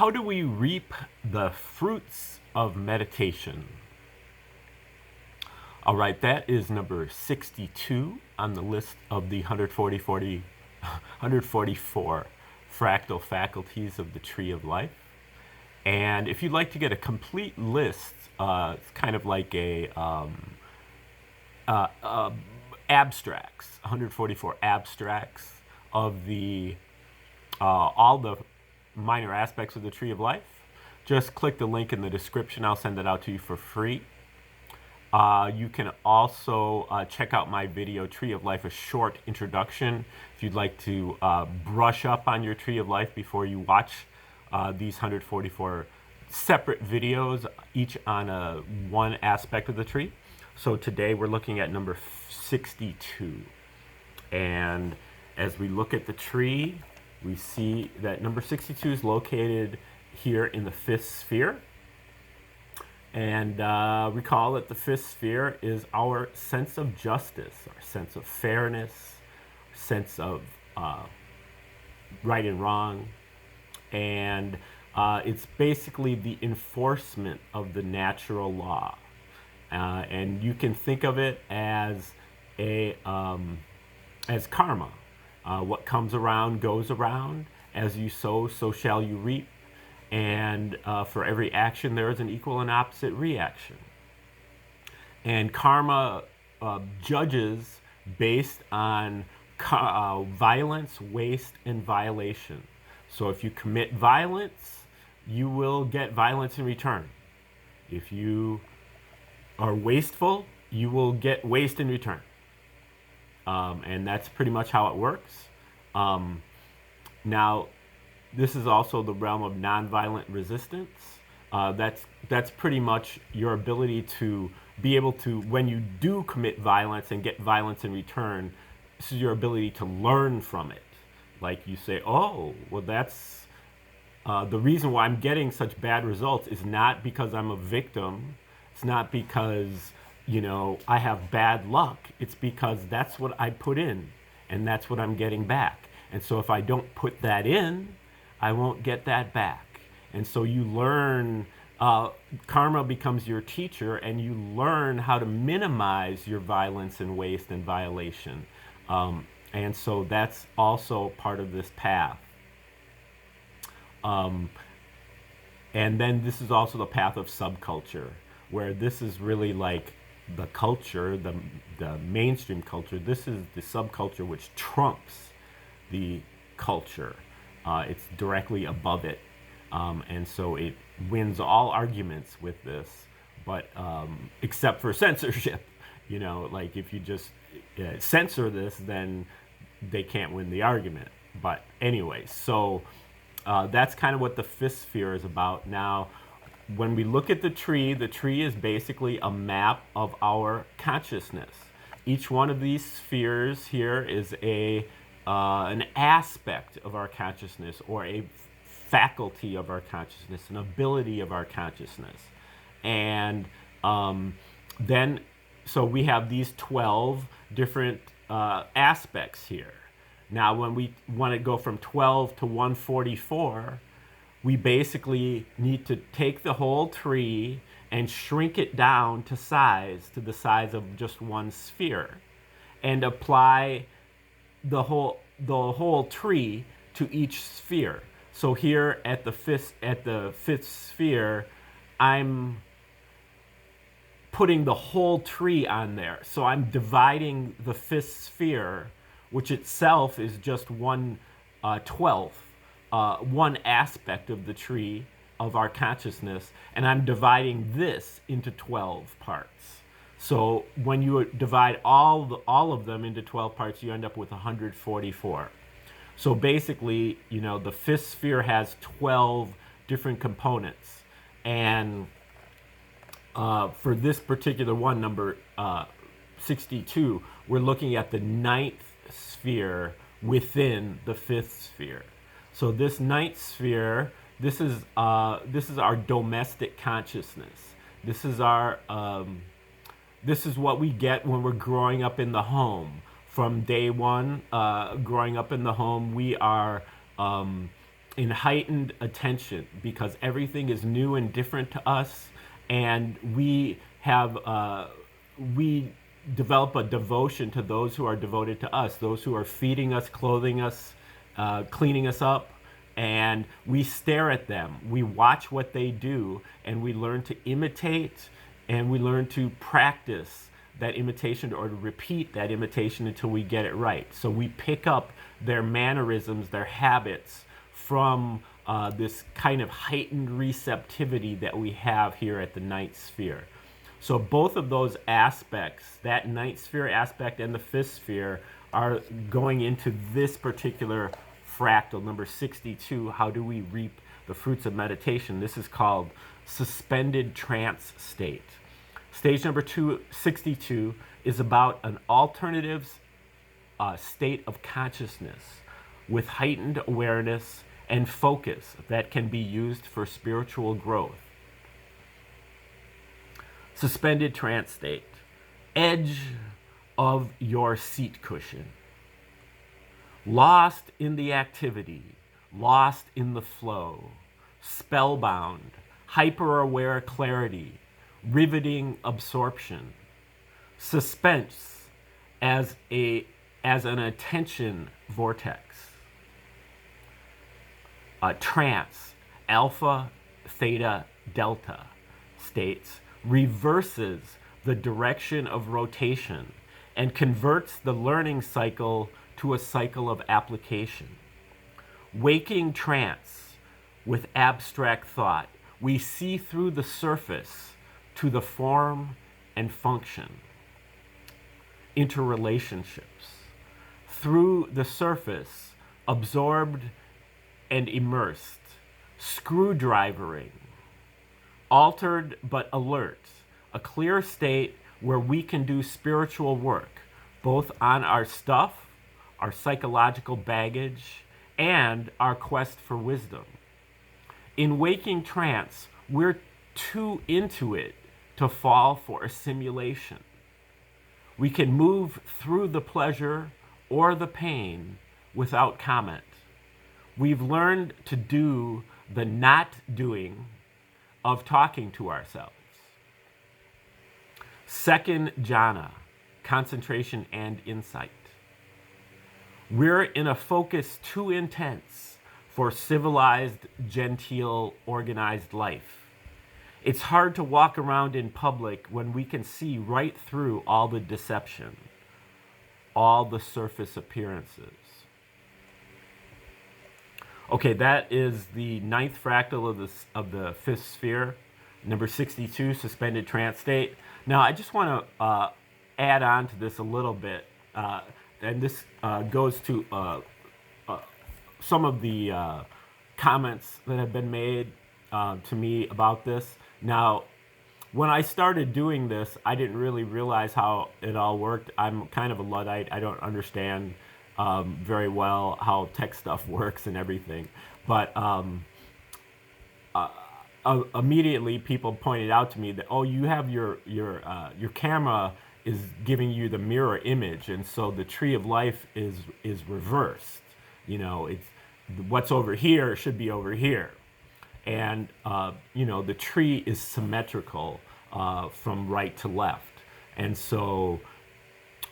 How do we reap the fruits of meditation? All right, that is number 62 on the list of the 144 fractal faculties of the Tree of Life. And if you'd like to get a complete list, it's kind of like a abstracts, 144 abstracts of the all the minor aspects of the Tree of Life. Just click the link in the description. I'll send it out to you for free. You can also check out my video, Tree of Life, a short introduction, if you'd like to brush up on your Tree of Life before you watch these 144 separate videos, each on one aspect of the tree. So today we're looking at number 62. And as we look at the tree, we see that number 62 is located here in the fifth sphere. And recall that the fifth sphere is our sense of justice, our sense of fairness, sense of right and wrong. And it's basically the enforcement of the natural law. And you can think of it as as karma. What comes around goes around. As you sow, so shall you reap. And for every action, there is an equal and opposite reaction. And karma judges based on violence, waste, and violation. So if you commit violence, you will get violence in return. If you are wasteful, you will get waste in return. And that's pretty much how it works. Now, this is also the realm of nonviolent resistance. That's pretty much your ability to be able to, when you do commit violence and get violence in return, this is your ability to learn from it. Like you say, oh, well, that's the reason why I'm getting such bad results is not because I'm a victim. It's not because, I have bad luck. It's because that's what I put in, and that's what I'm getting back. And so if I don't put that in, I won't get that back. And so you learn, karma becomes your teacher, and you learn how to minimize your violence and waste and violation. And so that's also part of this path. And then this is also the path of subculture, where this is really like the culture, the mainstream culture. This is the subculture which trumps the culture. It's directly above it. And so it wins all arguments with this, but except for censorship. Like if you just censor this, then they can't win the argument. But anyway, so that's kind of what the fifth sphere is about. Now, when we look at the tree is basically a map of our consciousness. Each one of these spheres here is an aspect of our consciousness, or a faculty of our consciousness, an ability of our consciousness. And then, so we have these 12 different aspects here. Now, when we want to go from 12 to 144, we basically need to take the whole tree and shrink it down to the size of just one sphere, and apply the whole tree to each sphere. So here at the fifth sphere, I'm putting the whole tree on there. So I'm dividing the fifth sphere, which itself is just 1/12, one aspect of the tree of our consciousness, and I'm dividing this into 12 parts. So when you divide all of them into 12 parts, you end up with 144. So basically, the fifth sphere has 12 different components. And for this particular one, number 62, we're looking at the ninth sphere within the fifth sphere. So this ninth sphere, this is our domestic consciousness. This is what we get when we're growing up in the home. From day one, growing up in the home, we are in heightened attention because everything is new and different to us, and we develop a devotion to those who are devoted to us, those who are feeding us, clothing us, cleaning us up, and we stare at them. We watch what they do, and we learn to imitate, and we learn to practice that imitation or to repeat that imitation until we get it right. So we pick up their mannerisms, their habits from this kind of heightened receptivity that we have here at the ninth sphere. So both of those aspects, that ninth sphere aspect and the fifth sphere, are going into this particular fractal, number 62. How do we reap the fruits of meditation? This is called suspended trance state. Stage number 62 is about an alternative state of consciousness with heightened awareness and focus that can be used for spiritual growth. Suspended trance state. Edge of your seat cushion. Lost in the activity, lost in the flow, spellbound, hyper-aware clarity, riveting absorption, suspense as an attention vortex. Trance, alpha, theta, delta states reverses the direction of rotation and converts the learning cycle to a cycle of application. Waking trance with abstract thought, we see through the surface to the form and function. Interrelationships. Through the surface, absorbed and immersed. Screwdrivering. Altered but alert. A clear state where we can do spiritual work, both on our stuff, our psychological baggage, and our quest for wisdom. In waking trance, we're too into it to fall for a simulation. We can move through the pleasure or the pain without comment. We've learned to do the not doing of talking to ourselves. Second jhana, concentration and insight. We're in a focus too intense for civilized, genteel, organized life. It's hard to walk around in public when we can see right through all the deception, all the surface appearances. Okay, that is the ninth fractal of the fifth sphere, number 62, suspended trance state. Now, I just want to add on to this a little bit, and this goes to some of the comments that have been made to me about this. Now, when I started doing this, I didn't really realize how it all worked. I'm kind of a Luddite. I don't understand very well how tech stuff works and everything. But immediately people pointed out to me that, oh, you have your camera is giving you the mirror image, and so the tree of life is reversed. You know, it's what's over here should be over here, and you know, the tree is symmetrical from right to left, and so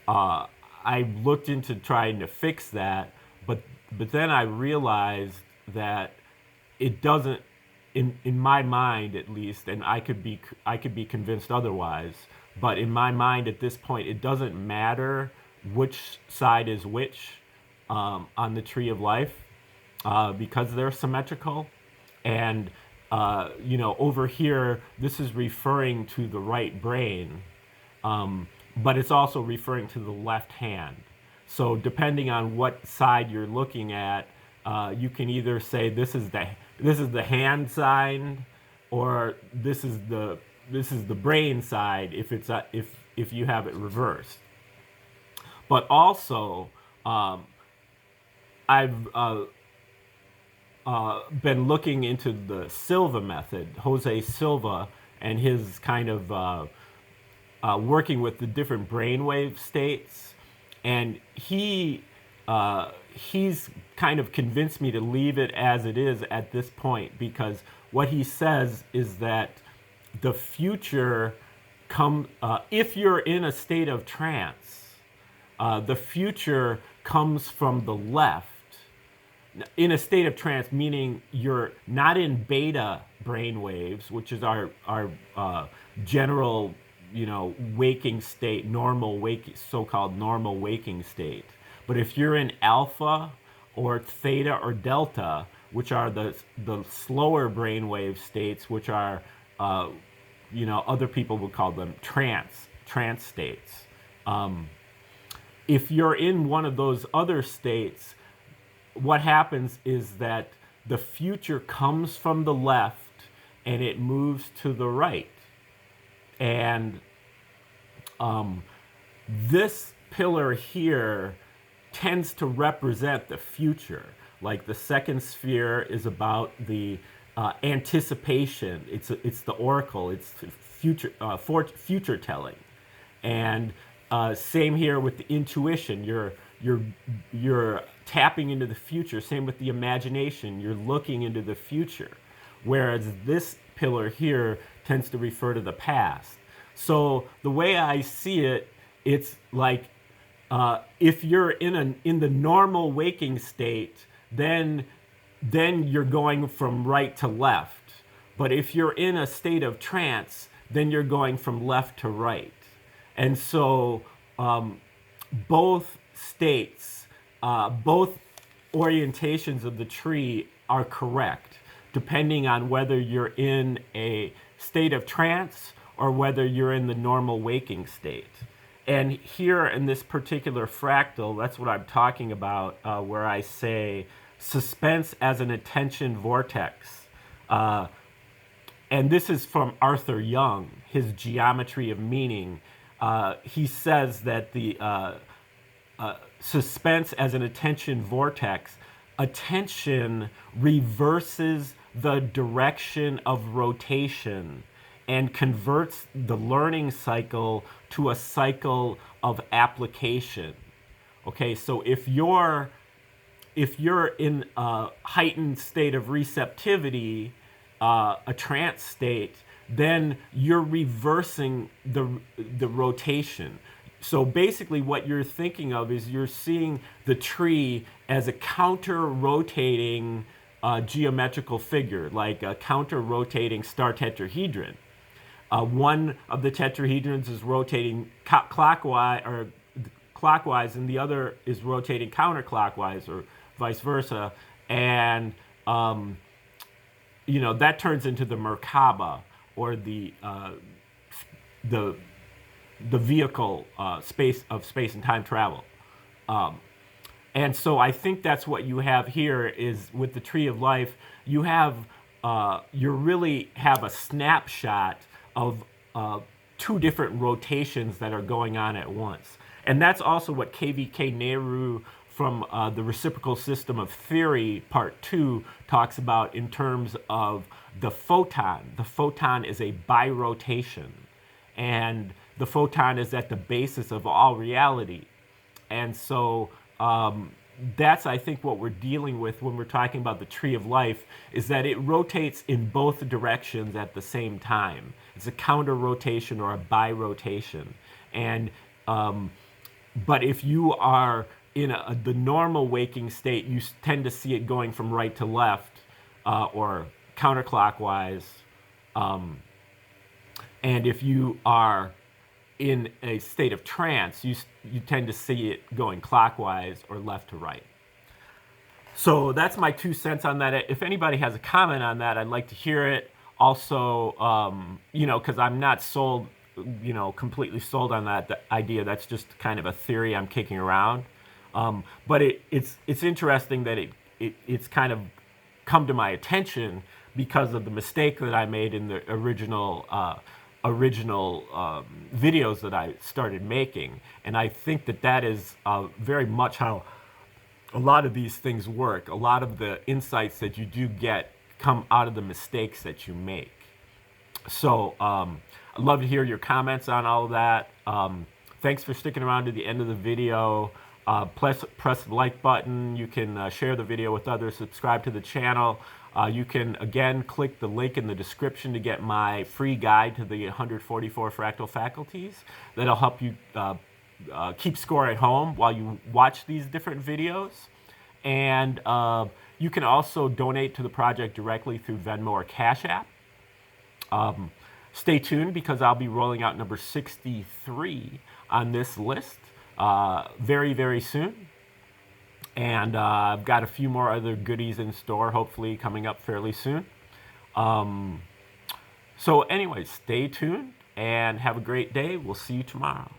I looked into trying to fix that, but then I realized that it doesn't, in my mind at least, and I could be convinced otherwise, but in my mind at this point, it doesn't matter which side is which on the tree of life because they're symmetrical. And you know, over here, this is referring to the right brain, but it's also referring to the left hand. So depending on what side you're looking at, you can either say this is the hand side, or this is the brain side if you have it reversed. But also, I've been looking into the Silva method, Jose Silva, and his kind of working with the different brainwave states, and he he's kind of convinced me to leave it as it is at this point, because what he says is that the future if you're in a state of trance, the future comes from the left. In a state of trance, meaning you're not in beta brain waves, which is our general, waking state, so-called normal waking state. But if you're in alpha or theta or delta, which are the slower brainwave states, which are, other people would call them trance states. If you're in one of those other states, what happens is that the future comes from the left and it moves to the right. And this pillar here tends to represent the future. Like the second sphere is about the anticipation. It's the oracle. It's future telling. And same here with the intuition. You're tapping into the future. Same with the imagination. You're looking into the future. Whereas this pillar here tends to refer to the past. So the way I see it, it's like if you're in the normal waking state, then you're going from right to left. But if you're in a state of trance, then you're going from left to right. And so both states, both orientations of the tree are correct, depending on whether you're in a state of trance or whether you're in the normal waking state. And here in this particular fractal, that's what I'm talking about, where I say suspense as an attention vortex. And this is from Arthur Young, his Geometry of Meaning. He says that the suspense as an attention vortex, attention reverses the direction of rotation and converts the learning cycle to a cycle of application. Okay, so if you're in a heightened state of receptivity, a trance state, then you're reversing the rotation. So basically what you're thinking of is you're seeing the tree as a counter-rotating geometrical figure, like a counter-rotating star tetrahedron. One of the tetrahedrons is rotating clockwise, and the other is rotating counterclockwise, or vice versa. And that turns into the Merkaba, or the vehicle space and time travel. And so I think that's what you have here is with the Tree of Life. You really have a snapshot of two different rotations that are going on at once. And that's also what KVK Nehru from the Reciprocal System of Theory, Part 2, talks about in terms of the photon. The photon is a birotation, and the photon is at the basis of all reality. And so that's, I think, what we're dealing with when we're talking about the Tree of Life, is that it rotates in both directions at the same time. It's a counter rotation or a birotation. And but if you are in the normal waking state, you tend to see it going from right to left or counterclockwise. And if you are in a state of trance, you tend to see it going clockwise or left to right. So that's my 2 cents on that. If anybody has a comment on that, I'd like to hear it. Also, because I'm not sold, completely sold on that idea. That's just kind of a theory I'm kicking around. But it's interesting that it's kind of come to my attention because of the mistake that I made in the original videos that I started making. And I think that is very much how a lot of these things work. A lot of the insights that you do get come out of the mistakes that you make. So I'd love to hear your comments on all of that. Thanks for sticking around to the end of the video. Press the like button. You can share the video with others, subscribe to the channel. You can, again, click the link in the description to get my free guide to the 144 fractal faculties. That'll help you keep score at home while you watch these different videos. And you can also donate to the project directly through Venmo or Cash App. Stay tuned because I'll be rolling out number 63 on this list very, very soon. And I've got a few more other goodies in store, hopefully coming up fairly soon. So anyway, stay tuned and have a great day. We'll see you tomorrow.